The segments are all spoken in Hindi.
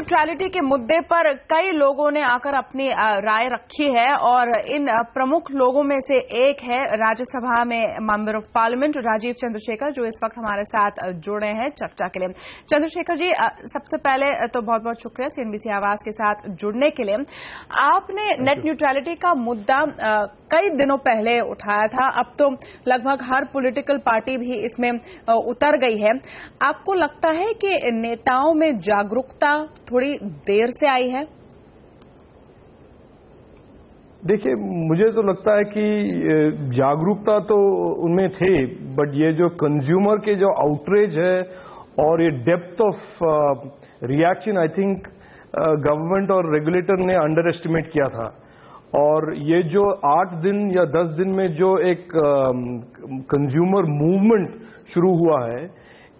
न्यूट्रलिटी के मुद्दे पर कई लोगों ने आकर अपनी राय रखी है और इन प्रमुख लोगों में से एक है राज्यसभा में member of parliament Rajeev Chandrasekhar, जो इस वक्त हमारे साथ जुड़े हैं चर्चा के लिए। चंद्रशेखर जी, सबसे पहले तो बहुत बहुत शुक्रिया सीएनबीसी आवाज के साथ जुड़ने के लिए। आपने नेट न्यूट्रलिटी का मुद्दा कई दिनों पहले उठाया था, अब तो लगभग हर पॉलिटिकल पार्टी भी इसमें उतर गई है। आपको लगता है कि नेताओं में जागरूकता थोड़ी देर से आई है? देखिए, मुझे तो लगता है कि जागरूकता तो उनमें थे, बट ये जो कंज्यूमर के जो आउटरीच है और ये depth of reaction, I think government और रेगुलेटर ने अंडर एस्टिमेट किया था। और ये जो 8 दिन या 10 दिन में जो एक कंज्यूमर मूवमेंट शुरू हुआ है,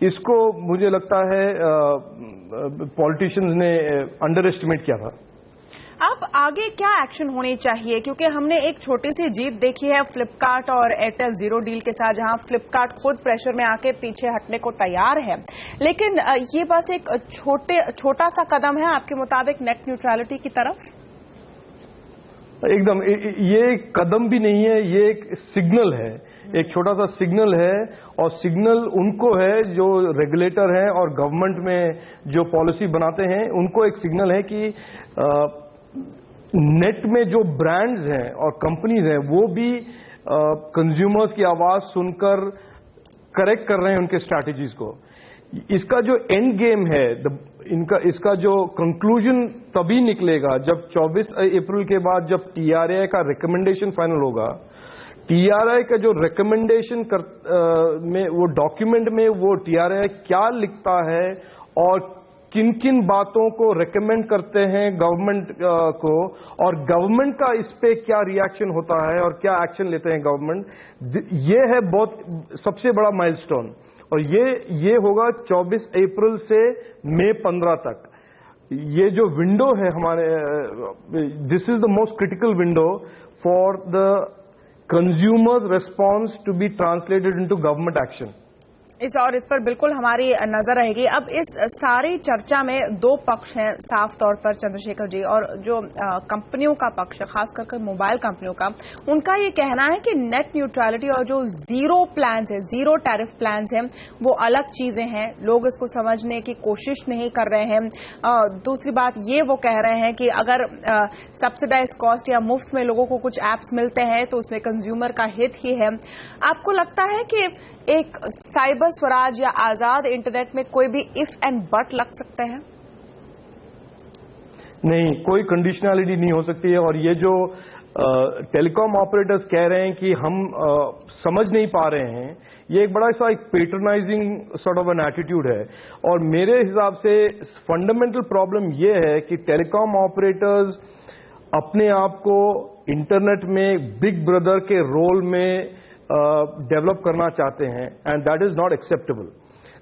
इसको मुझे लगता है पॉलिटिशियंस ने अंडर एस्टिमेट किया था। अब आगे क्या एक्शन होनी चाहिए? क्योंकि हमने एक छोटी सी जीत देखी है फ्लिपकार्ट और एयरटेल जीरो डील के साथ, जहां फ्लिपकार्ट खुद प्रेशर में आके पीछे हटने को तैयार है, लेकिन ये बस एक छोटा सा कदम है आपके मुताबिक नेट न्यूट्रलिटी की तरफ? एकदम, ये एक कदम भी नहीं है, ये एक सिग्नल है, एक छोटा सा सिग्नल है। और सिग्नल उनको है जो रेगुलेटर हैं और गवर्नमेंट में जो पॉलिसी बनाते हैं, उनको एक सिग्नल है कि नेट में जो ब्रांड्स हैं और कंपनीज हैं, वो भी कंज्यूमर्स की आवाज सुनकर करेक्ट कर रहे हैं उनके स्ट्रैटेजीज को। इसका जो एंड गेम है, इसका जो कंक्लूजन तभी निकलेगा जब 24 अप्रैल के बाद जब टीआरआई का रिकमेंडेशन फाइनल होगा। टीआरआई का जो रिकमेंडेशन में वो डॉक्यूमेंट में वो टीआरआई क्या लिखता है और किन किन बातों को रेकमेंड करते हैं गवर्नमेंट को, और गवर्नमेंट का इस पे क्या रिएक्शन होता है और क्या एक्शन लेते हैं गवर्नमेंट, ये है बहुत सबसे बड़ा माइलस्टोन। और ये होगा 24 अप्रैल से मई 15 तक। ये जो विंडो है हमारे, this is the most critical window for the consumers response to be translated into government action. इस पर बिल्कुल हमारी नजर रहेगी। अब इस सारी चर्चा में दो पक्ष हैं साफ तौर पर चंद्रशेखर जी, और जो कंपनियों का पक्ष है, खास करके मोबाइल कंपनियों का, उनका ये कहना है कि नेट न्यूट्रलिटी और जो जीरो प्लान्स है, जीरो टैरिफ प्लान्स हैं, वो अलग चीजें हैं। लोग इसको समझने की कोशिश नहीं कर रहे हैं। दूसरी बात ये वो कह रहे हैं कि अगर सब्सिडाइज कॉस्ट या मुफ्त में लोगों को कुछ एप्स मिलते हैं तो उसमें कंज्यूमर का हित ही है। आपको लगता है कि एक साइबर स्वराज या आजाद इंटरनेट में कोई भी इफ एंड बट लग सकते हैं? नहीं, कोई कंडीशनैलिटी नहीं हो सकती है। और ये जो टेलीकॉम ऑपरेटर्स कह रहे हैं कि हम समझ नहीं पा रहे हैं, ये एक बड़ा सा एक patronising sort of an attitude है। और मेरे हिसाब से फंडामेंटल प्रॉब्लम ये है कि टेलीकॉम ऑपरेटर्स अपने आप को इंटरनेट में बिग ब्रदर के रोल में डेवलप करना चाहते हैं, and that is not acceptable.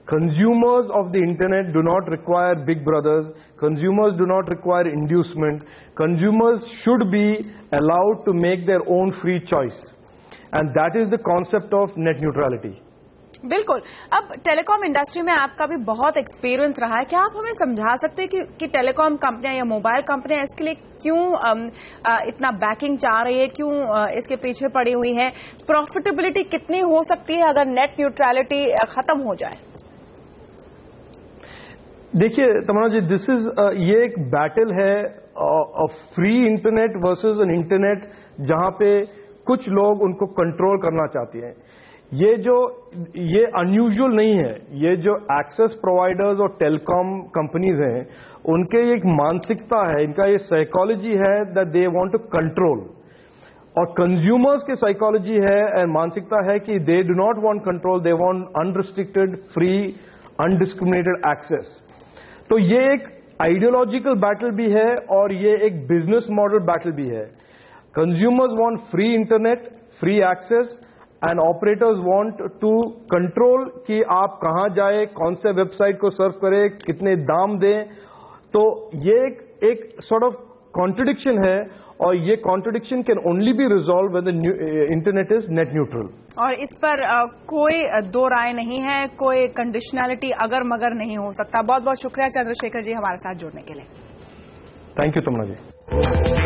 Consumers of the internet do not require big brothers. Consumers do not require inducement. Consumers should be allowed to make their own free choice, and that is the concept of net neutrality. बिल्कुल। अब टेलीकॉम इंडस्ट्री में आपका भी बहुत एक्सपीरियंस रहा है, क्या आप हमें समझा सकते हैं कि टेलीकॉम कंपनियां या मोबाइल कंपनियां इसके लिए क्यों इतना बैकिंग चाह रही है, क्यों इसके पीछे पड़ी हुई है? प्रॉफिटेबिलिटी कितनी हो सकती है अगर नेट न्यूट्रलिटी खत्म हो जाए? देखिए तमन्ना जी, दिस इज ये एक बैटल है free internet versus an internet जहां पे कुछ लोग उनको कंट्रोल करना चाहते हैं। ये अनयूजुअल नहीं है। ये जो एक्सेस प्रोवाइडर्स और टेलीकॉम कंपनीज हैं, उनके एक मानसिकता है, इनका ये साइकोलॉजी है that they want to control. और कंज्यूमर्स के साइकोलॉजी है और मानसिकता है कि they do not want control, they want unrestricted, free, undiscriminated access. तो ये एक आइडियोलॉजिकल बैटल भी है और ये एक बिजनेस मॉडल बैटल भी है। Consumers want free internet, free access, and operators want to control कि आप कहां जाए, कौन से वेबसाइट को सर्व करें, कितने दाम दें। तो ये एक सॉर्ट ऑफ कॉन्ट्रडिक्शन है। और ये contradiction can only be resolve when the internet is net neutral. और इस पर कोई दो राय नहीं है, कोई कंडीशनैलिटी अगर मगर नहीं हो सकता। बहुत बहुत शुक्रिया चंद्रशेखर जी हमारे साथ जुड़ने के लिए। Thank you Tamanna ji.